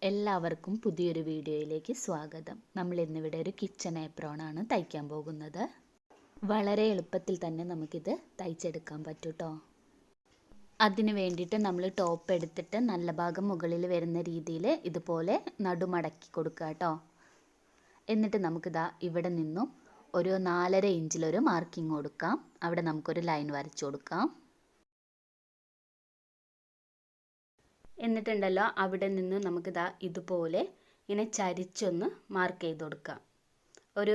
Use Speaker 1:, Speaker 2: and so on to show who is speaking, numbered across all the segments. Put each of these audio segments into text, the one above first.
Speaker 1: എല്ലാവർക്കും പുതിയൊരു വീഡിയോയിലേക്ക് സ്വാഗതം. നമ്മൾ ഇന്നിവിടെ ഒരു കിച്ചൺ ഏപ്രോണാണ് തയ്ക്കാൻ പോകുന്നത്. വളരെ എളുപ്പത്തിൽ തന്നെ നമുക്കിത് തയ്ച്ചെടുക്കാൻ പറ്റും കേട്ടോ. അതിന് വേണ്ടിയിട്ട് നമ്മൾ ടോപ്പ് എടുത്തിട്ട് നല്ല ഭാഗം മുകളിൽ വരുന്ന രീതിയിൽ ഇതുപോലെ നടുമടക്കി കൊടുക്കുക കേട്ടോ. എന്നിട്ട് നമുക്കിതാ ഇവിടെ നിന്നും ഒരു 4.5 ഇഞ്ചിലൊരു മാർക്കിംഗ് കൊടുക്കാം. അവിടെ നമുക്കൊരു ലൈൻ വരച്ചു കൊടുക്കാം. എന്നിട്ടുണ്ടല്ലോ അവിടെ നിന്ന് നമുക്കിതാ ഇതുപോലെ ഇങ്ങനെ ചരിച്ചൊന്ന് മാർക്ക് ചെയ്ത് കൊടുക്കാം. ഒരു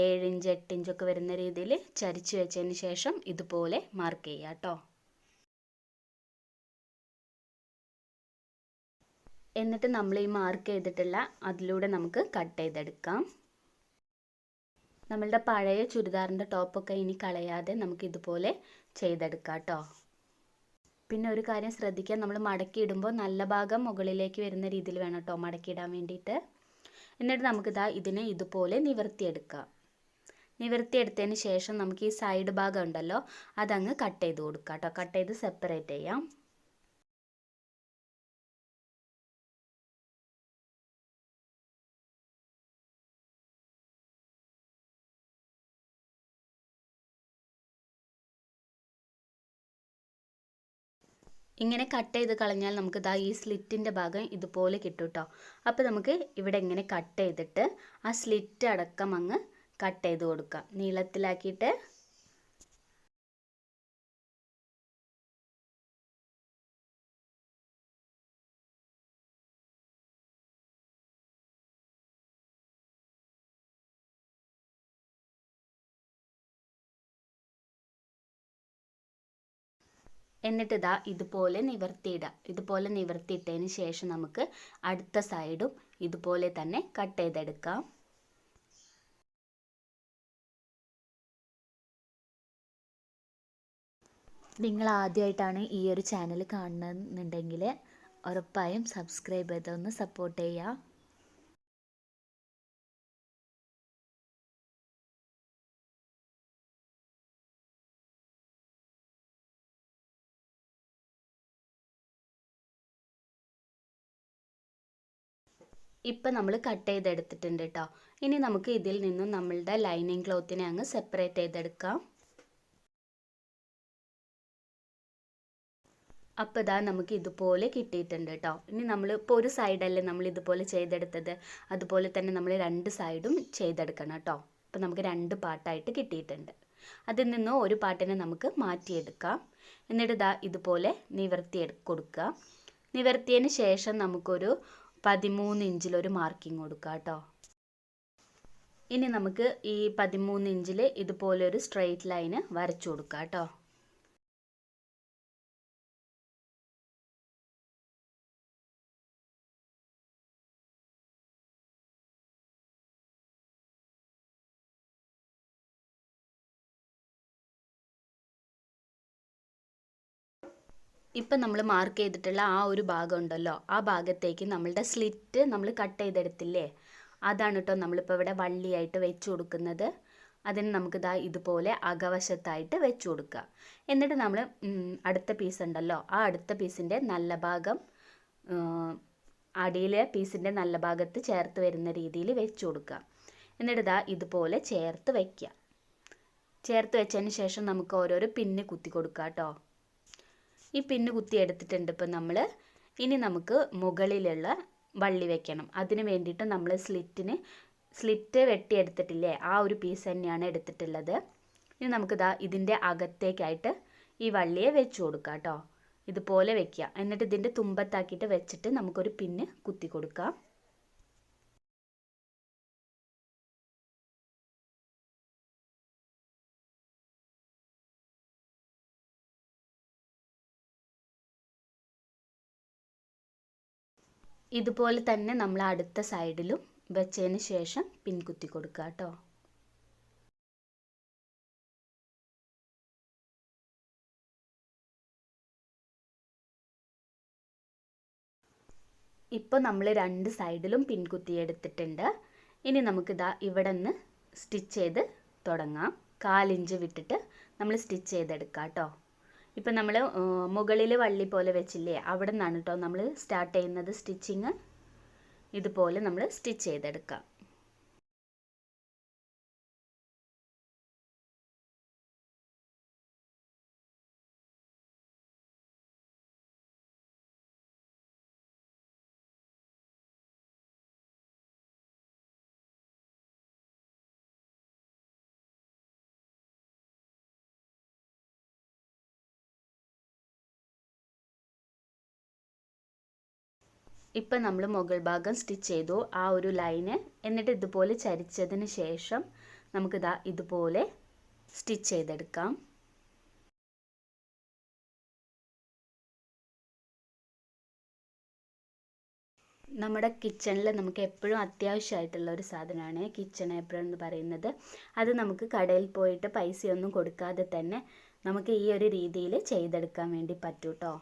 Speaker 1: 7 ഇഞ്ച് 8 ഇഞ്ചൊക്കെ വരുന്ന രീതിയിൽ ചരിച്ച് വെച്ചതിന് ശേഷം ഇതുപോലെ മാർക്ക് ചെയ്യുക കേട്ടോ. എന്നിട്ട് നമ്മൾ ഈ മാർക്ക് ചെയ്തിട്ടുള്ള അതിലൂടെ നമുക്ക് കട്ട് ചെയ്തെടുക്കാം. നമ്മളുടെ പഴയ ചുരിദാറിൻ്റെ ടോപ്പൊക്കെ ഇനി കളയാതെ നമുക്ക് ഇതുപോലെ ചെയ്തെടുക്കാം കേട്ടോ. പിന്നെ ഒരു കാര്യം ശ്രദ്ധിക്കുക, നമ്മൾ മടക്കി ഇടുമ്പോൾ നല്ല ഭാഗം മുകളിലേക്ക് വരുന്ന രീതിയിൽ വേണം കേട്ടോ മടക്കി ഇടാൻ വേണ്ടിയിട്ട്. എന്നിട്ട് നമുക്കിതാ ഇതിനെ ഇതുപോലെ നിവർത്തിയെടുക്കാം. നിവർത്തിയെടുത്തതിന് ശേഷം നമുക്ക് ഈ സൈഡ് ഭാഗം ഉണ്ടല്ലോ അതങ്ങ് കട്ട് ചെയ്ത് കൊടുക്കാം കേട്ടോ. കട്ട് ചെയ്ത് സെപ്പറേറ്റ് ചെയ്യാം. ഇങ്ങനെ കട്ട് ചെയ്ത് കളഞ്ഞാൽ നമുക്ക് ദാ ഈ സ്ലിറ്റിൻ്റെ ഭാഗം ഇതുപോലെ കിട്ടും കേട്ടോ. അപ്പോൾ നമുക്ക് ഇവിടെ ഇങ്ങനെ കട്ട് ചെയ്തിട്ട് ആ സ്ലിറ്റ് അടക്കം അങ്ങ് കട്ട് ചെയ്ത് കൊടുക്കാം നീളത്തിലാക്കിയിട്ട്. എന്നിട്ട് ഇതാ ഇതുപോലെ നിവർത്തിയിടുക. ഇതുപോലെ നിവർത്തിയിട്ടതിന് ശേഷം നമുക്ക് അടുത്ത സൈഡും ഇതുപോലെ തന്നെ കട്ട് ചെയ്തെടുക്കാം. നിങ്ങൾ ആദ്യമായിട്ടാണ് ഈ ഒരു ചാനൽ കാണുന്നുണ്ടെങ്കിൽ ഉറപ്പായും സബ്സ്ക്രൈബ് ചെയ്തൊന്ന് സപ്പോർട്ട് ചെയ്യുക. ഇപ്പം നമ്മൾ കട്ട് ചെയ്തെടുത്തിട്ടുണ്ട് കേട്ടോ. ഇനി നമുക്ക് ഇതിൽ നിന്നും നമ്മളുടെ ലൈനിങ് ക്ലോത്തിനെ അങ്ങ് സെപ്പറേറ്റ് ചെയ്തെടുക്കാം. അപ്പോൾ ഇതാ നമുക്ക് ഇതുപോലെ കിട്ടിയിട്ടുണ്ട് കേട്ടോ. ഇനി നമ്മൾ ഇപ്പോൾ ഒരു സൈഡല്ലേ നമ്മൾ ഇതുപോലെ ചെയ്തെടുത്തത്, അതുപോലെ തന്നെ നമ്മൾ 2 സൈഡും ചെയ്തെടുക്കണം കേട്ടോ. അപ്പോൾ നമുക്ക് 2 പാർട്ടായിട്ട് കിട്ടിയിട്ടുണ്ട്. അതിൽ നിന്ന് ഒരു പാർട്ടിനെ നമുക്ക് മാറ്റിയെടുക്കാം. എന്നിട്ട് ഇതാ ഇതുപോലെ നിവർത്തി കൊടുക്കുക. നിവർത്തിയതിന് ശേഷം നമുക്കൊരു 13 ഇഞ്ചിലൊരു മാർക്കിംഗ് കൊടുക്കുക കേട്ടോ. ഇനി നമുക്ക് ഈ 13 ഇഞ്ചിൽ ഇതുപോലെ ഒരു സ്ട്രെയിറ്റ് ലൈന് വരച്ചു കൊടുക്കുക കേട്ടോ. ഇപ്പം നമ്മൾ മാർക്ക് ചെയ്തിട്ടുള്ള ആ ഒരു ഭാഗം ഉണ്ടല്ലോ, ആ ഭാഗത്തേക്ക് നമ്മളുടെ സ്ലിറ്റ് നമ്മൾ കട്ട് ചെയ്തെടുത്തില്ലേ, അതാണ് കേട്ടോ നമ്മളിപ്പോൾ ഇവിടെ വള്ളിയായിട്ട് വെച്ച് കൊടുക്കുന്നത്. അതിന് നമുക്ക് ഇതാ ഇതുപോലെ അകവശത്തായിട്ട് വെച്ച് കൊടുക്കുക. എന്നിട്ട് നമ്മൾ അടുത്ത പീസ് ഉണ്ടല്ലോ, ആ അടുത്ത പീസിൻ്റെ നല്ല ഭാഗം അടിയിലെ പീസിൻ്റെ നല്ല ഭാഗത്ത് ചേർത്ത് വരുന്ന രീതിയിൽ വെച്ച് കൊടുക്കുക. എന്നിട്ട് ഇതാ ഇതുപോലെ ചേർത്ത് വയ്ക്കുക. ചേർത്ത് വെച്ചതിന് ശേഷം നമുക്ക് ഓരോരോ പിന്ന് കുത്തി കൊടുക്കുക കേട്ടോ. ഈ പിന്ന് കുത്തി എടുത്തിട്ടുണ്ട് ഇപ്പം നമ്മൾ. ഇനി നമുക്ക് മുകളിലുള്ള വള്ളി വെക്കണം. അതിന് വേണ്ടിയിട്ട് നമ്മൾ സ്ലിറ്റ് വെട്ടിയെടുത്തിട്ടില്ലേ, ആ ഒരു പീസ് തന്നെയാണ് എടുത്തിട്ടുള്ളത്. ഇനി നമുക്കിതാ ഇതിൻ്റെ അകത്തേക്കായിട്ട് ഈ വള്ളിയെ വെച്ച് കൊടുക്കാം കേട്ടോ. ഇതുപോലെ വെക്കുക. എന്നിട്ട് ഇതിൻ്റെ തുമ്പത്താക്കിയിട്ട് വെച്ചിട്ട് നമുക്കൊരു പിന്ന് കുത്തി കൊടുക്കാം. ഇതുപോലെ തന്നെ നമ്മൾ അടുത്ത സൈഡിലും വെച്ചതിന് ശേഷം പിൻ കുത്തി കൊടുക്കുക കേട്ടോ. ഇപ്പോൾ നമ്മൾ 2 സൈഡിലും പിൻ കുത്തി എടുത്തിട്ടുണ്ട്. ഇനി നമുക്കിതാ ഇവിടെ നിന്ന് സ്റ്റിച്ച് ചെയ്ത് തുടങ്ങാം. 1/4 ഇഞ്ച് വിട്ടിട്ട് നമ്മൾ സ്റ്റിച്ച് ചെയ്തെടുക്കാം കേട്ടോ. ഇപ്പം നമ്മൾ മുകളിൽ വള്ളി പോലെ വെച്ചില്ലേ, അവിടെ നിന്നാണ് കേട്ടോ നമ്മൾ സ്റ്റാർട്ട് ചെയ്യുന്നത് സ്റ്റിച്ചിങ്. ഇതുപോലെ നമ്മൾ സ്റ്റിച്ച് ചെയ്തെടുക്കാം. ഇപ്പം നമ്മൾ മുകൾ ഭാഗം സ്റ്റിച്ച് ചെയ്തു ആ ഒരു ലൈന്. എന്നിട്ട് ഇതുപോലെ ചരിച്ചതിന് ശേഷം നമുക്കിതാ ഇതുപോലെ സ്റ്റിച്ച് ചെയ്തെടുക്കാം. നമ്മുടെ കിച്ചണിൽ നമുക്ക് എപ്പോഴും അത്യാവശ്യമായിട്ടുള്ള ഒരു സാധനമാണ് കിച്ചൺ ഏപ്രൺ എന്ന് പറയുന്നത്. അത് നമുക്ക് കടയിൽ പോയിട്ട് പൈസയൊന്നും കൊടുക്കാതെ തന്നെ നമുക്ക് ഈ ഒരു രീതിയിൽ ചെയ്തെടുക്കാൻ വേണ്ടി പറ്റും കേട്ടോ.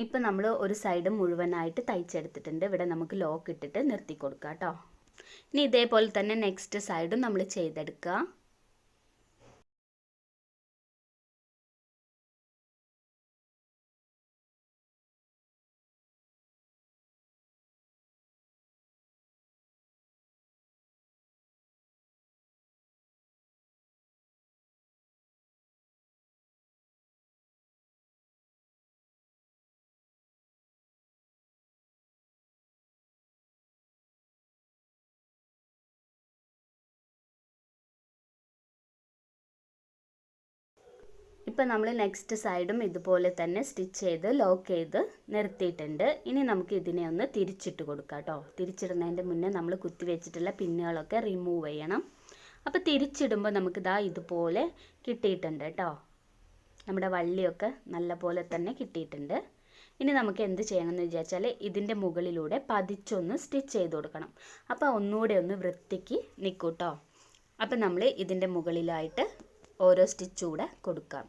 Speaker 1: ഇപ്പം നമ്മൾ ഒരു സൈഡ് മുഴുവനായിട്ട് തയ്ച്ചെടുത്തിട്ടുണ്ട്. ഇവിടെ നമുക്ക് ലോക്ക് ഇട്ടിട്ട് നിർത്തി കൊടുക്കാം കേട്ടോ. ഇനി ഇതേപോലെ തന്നെ നെക്സ്റ്റ് സൈഡും നമ്മൾ ചെയ്തെടുക്കുക. ഇപ്പം നമ്മൾ നെക്സ്റ്റ് സൈഡും ഇതുപോലെ തന്നെ സ്റ്റിച്ച് ചെയ്ത് ലോക്ക് ചെയ്ത് നിർത്തിയിട്ടുണ്ട്. ഇനി നമുക്ക് ഇതിനെ ഒന്ന് തിരിച്ചിട്ട് കൊടുക്കാം കേട്ടോ. തിരിച്ചിടുന്നതിൻ്റെ മുന്നേ നമ്മൾ കുത്തി വെച്ചിട്ടുള്ള പിന്നുകളൊക്കെ റിമൂവ് ചെയ്യണം. അപ്പോൾ തിരിച്ചിടുമ്പോൾ നമുക്കിതാ ഇതുപോലെ കിട്ടിയിട്ടുണ്ട് കേട്ടോ. നമ്മുടെ വള്ളിയൊക്കെ നല്ല പോലെ തന്നെ കിട്ടിയിട്ടുണ്ട്. ഇനി നമുക്ക് എന്ത് ചെയ്യണമെന്ന് വിചാരിച്ചാൽ ഇതിൻ്റെ മുകളിലൂടെ പതിച്ചൊന്ന് സ്റ്റിച്ച് ചെയ്ത് കൊടുക്കണം. അപ്പോൾ ഒന്നുകൂടെ ഒന്ന് വൃത്തിക്ക് നിൽക്കും കേട്ടോ. അപ്പം നമ്മൾ ഇതിൻ്റെ മുകളിലായിട്ട് ഓരോ സ്റ്റിച്ച് കൂടെ കൊടുക്കാം.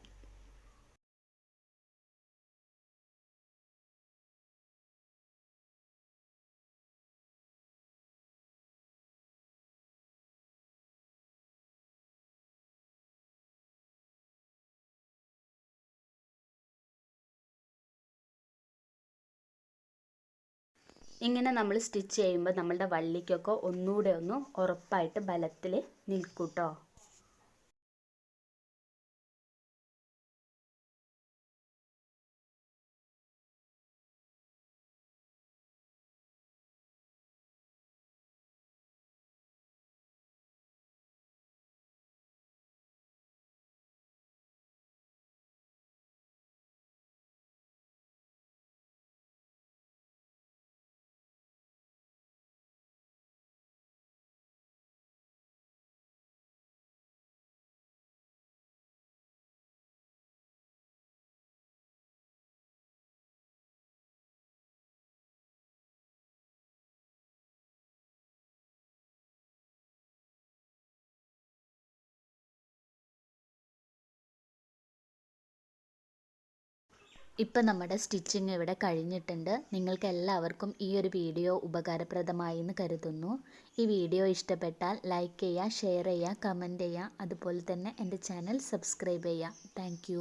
Speaker 1: ഇങ്ങനെ നമ്മൾ സ്റ്റിച്ച് ചെയ്യുമ്പോൾ നമ്മളുടെ വള്ളിക്കൊക്കെ ഒന്നുകൂടെ ഒന്ന് ഉറപ്പായിട്ട് ബലത്തിൽ നിൽക്കും കേട്ടോ. ഇപ്പം നമ്മുടെ സ്റ്റിച്ചിങ് ഇവിടെ കഴിഞ്ഞിട്ടുണ്ട്. നിങ്ങൾക്ക് എല്ലാവർക്കും ഈ ഒരു വീഡിയോ ഉപകാരപ്രദമായി എന്ന് കരുതുന്നു. ഈ വീഡിയോ ഇഷ്ടപ്പെട്ടാൽ ലൈക്ക് ചെയ്യുക, ഷെയർ ചെയ്യുക, കമൻറ്റ് ചെയ്യുക. അതുപോലെ തന്നെ എൻ്റെ ചാനൽ സബ്സ്ക്രൈബ് ചെയ്യുക. താങ്ക്